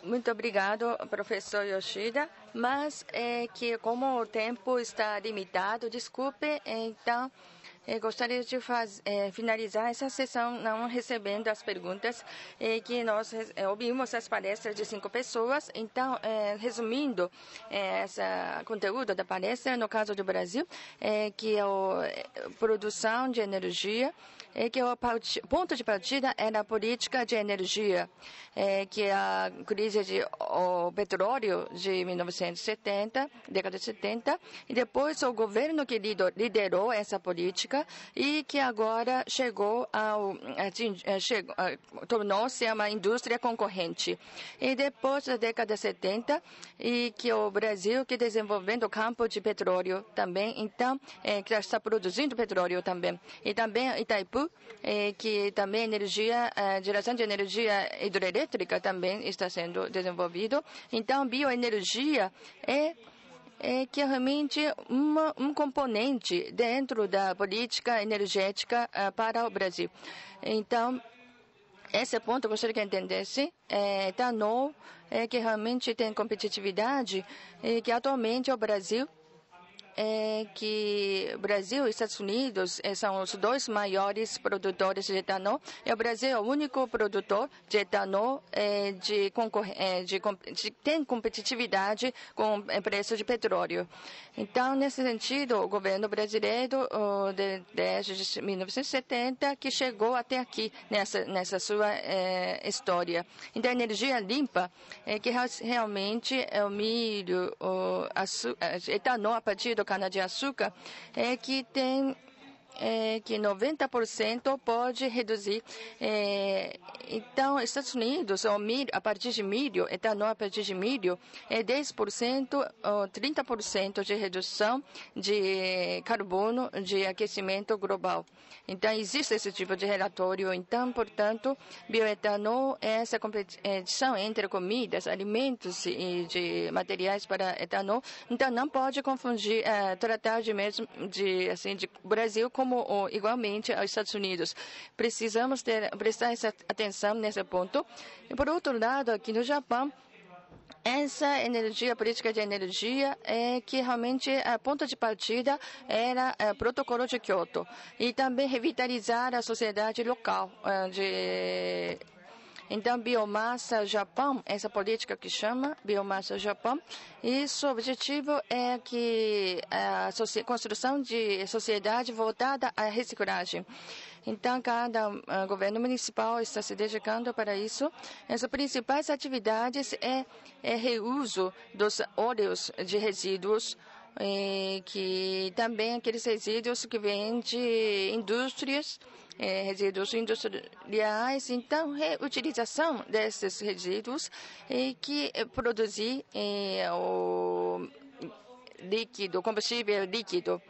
Muito obrigado, professor Yoshida. Mas é que como o tempo está limitado, desculpe, então gostaria de finalizar essa sessão não recebendo as perguntas que nós ouvimos as palestras de 5 pessoas. Então, resumindo esse conteúdo da palestra, no caso do Brasil, que é a produção de energia, que o ponto de partida era a política de energia, que a crise do petróleo de 1970, década de 70, e depois o governo que liderou essa política e que agora tornou-se uma indústria concorrente. E depois da década de 70, e que o Brasil que desenvolvendo o campo de petróleo também, então, que está produzindo petróleo também. E também Itaipu, que também geração de energia hidroelétrica também está sendo desenvolvido. Então, bioenergia é que realmente um componente dentro da política energética para o Brasil. Então, esse ponto eu gostaria que entendesse. Etanol que realmente tem competitividade e que atualmente o Brasil que o Brasil e Estados Unidos são os 2 maiores produtores de etanol. E o Brasil é o único produtor de etanol que tem competitividade com o preço de petróleo. Então, nesse sentido, o governo brasileiro, desde 1970, que chegou até aqui nessa sua história. Então, a energia limpa, que realmente é o milho, etanol a partir do cana-de-açúcar, que tem que 90% pode reduzir. Então, Estados Unidos, o milho, a partir de milho, etanol a partir de milho, 10% ou 30% de redução de carbono de aquecimento global. Então, existe esse tipo de relatório. Então, portanto, bioetanol é essa competição entre comidas, alimentos e de materiais para etanol. Então, não pode confundir, tratar de Brasil como igualmente aos Estados Unidos. Precisamos prestar essa atenção nesse ponto. E, por outro lado, aqui no Japão, essa política de energia que realmente a ponto de partida era o protocolo de Kyoto. E também revitalizar a sociedade local Então, Biomassa Japão, essa política que chama Biomassa Japão, isso, o objetivo é que a construção de sociedade voltada à reciclagem. Então, cada governo municipal está se dedicando para isso. As principais atividades é reuso dos óleos de resíduos, que também aqueles resíduos que vêm de indústrias, resíduos industriais. Então, reutilização desses resíduos que produzir o líquido, combustível líquido.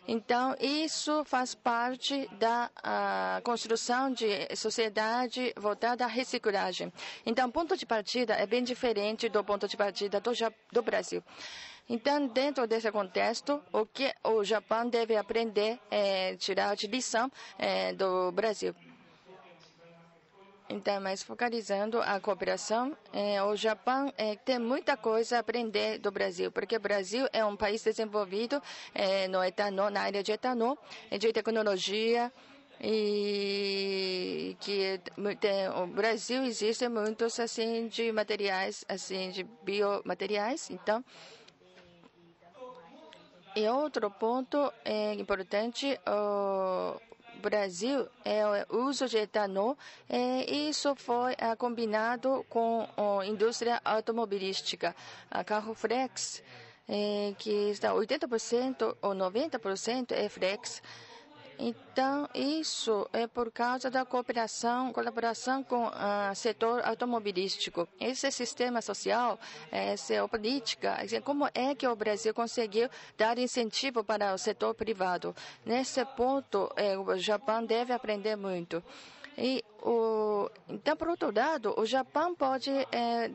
Então, isso faz parte da construção de sociedade voltada à reciclagem. Então, o ponto de partida é bem diferente do ponto de partida do Brasil. Então, dentro desse contexto, o que o Japão deve aprender tirar de lição do Brasil. Então, mas focalizando a cooperação, o Japão tem muita coisa a aprender do Brasil, porque o Brasil é um país desenvolvido no etanol, na área de etanol, de tecnologia, e que o Brasil existe muitos assim de materiais, assim de biomateriais. Então, e outro ponto importante, o Brasil o uso de etanol, isso foi combinado com a indústria automobilística, a carro flex, que está 80% ou 90% é flex. Então, isso é por causa da colaboração com o setor automobilístico. Esse sistema social, essa política, como é que o Brasil conseguiu dar incentivo para o setor privado? Nesse ponto, o Japão deve aprender muito. Então, por outro lado, o Japão pode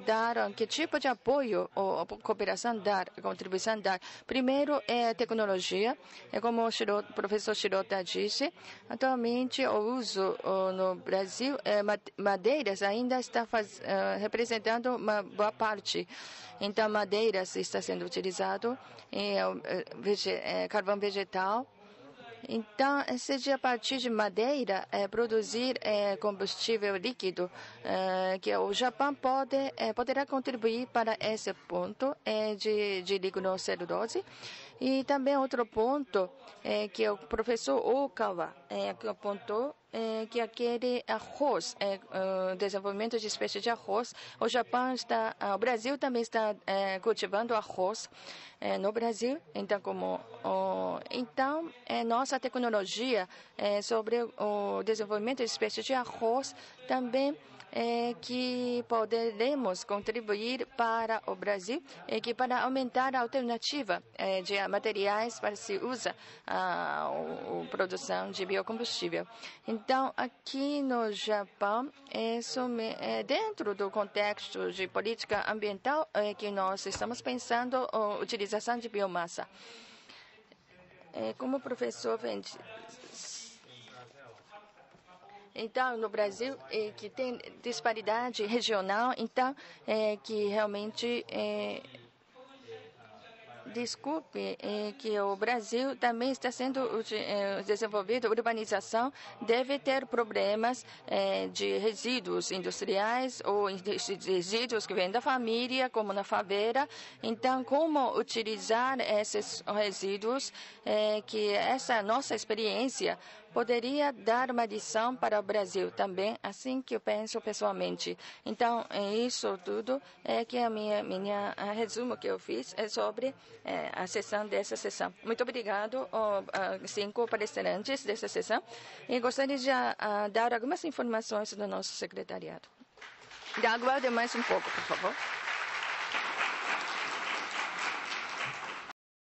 dar que tipo de apoio ou cooperação dar, contribuição dar. Primeiro é tecnologia, como o professor Shirota disse, atualmente o uso no Brasil, madeiras ainda está representando uma boa parte. Então, madeiras está sendo utilizado, carvão vegetal. Então, seja a partir de madeira, produzir combustível líquido, que o Japão poderá contribuir para esse ponto de lignocelulose. E também outro ponto que o professor Okawa apontou, que aquele arroz, desenvolvimento de espécies de arroz, o Brasil também está cultivando arroz no Brasil. Então, nossa tecnologia sobre o desenvolvimento de espécies de arroz também que poderemos contribuir para o Brasil que para aumentar a alternativa de materiais para se usar a produção de biocombustível. Então, aqui no Japão, dentro do contexto de política ambiental que nós estamos pensando a utilização de biomassa. Como o professor então, no Brasil, que tem disparidade regional, então, que realmente que o Brasil também está sendo desenvolvido, a urbanização deve ter problemas de resíduos industriais ou resíduos que vêm da família, como na favela. Então, como utilizar esses resíduos, que essa nossa experiência poderia dar uma lição para o Brasil também, assim que eu penso pessoalmente. Então, isso tudo que é minha resumo que eu fiz sobre a sessão dessa sessão. Muito obrigado aos 5 palestrantes dessa sessão e gostaria de dar algumas informações do nosso secretariado. Aguarde mais um pouco, por favor.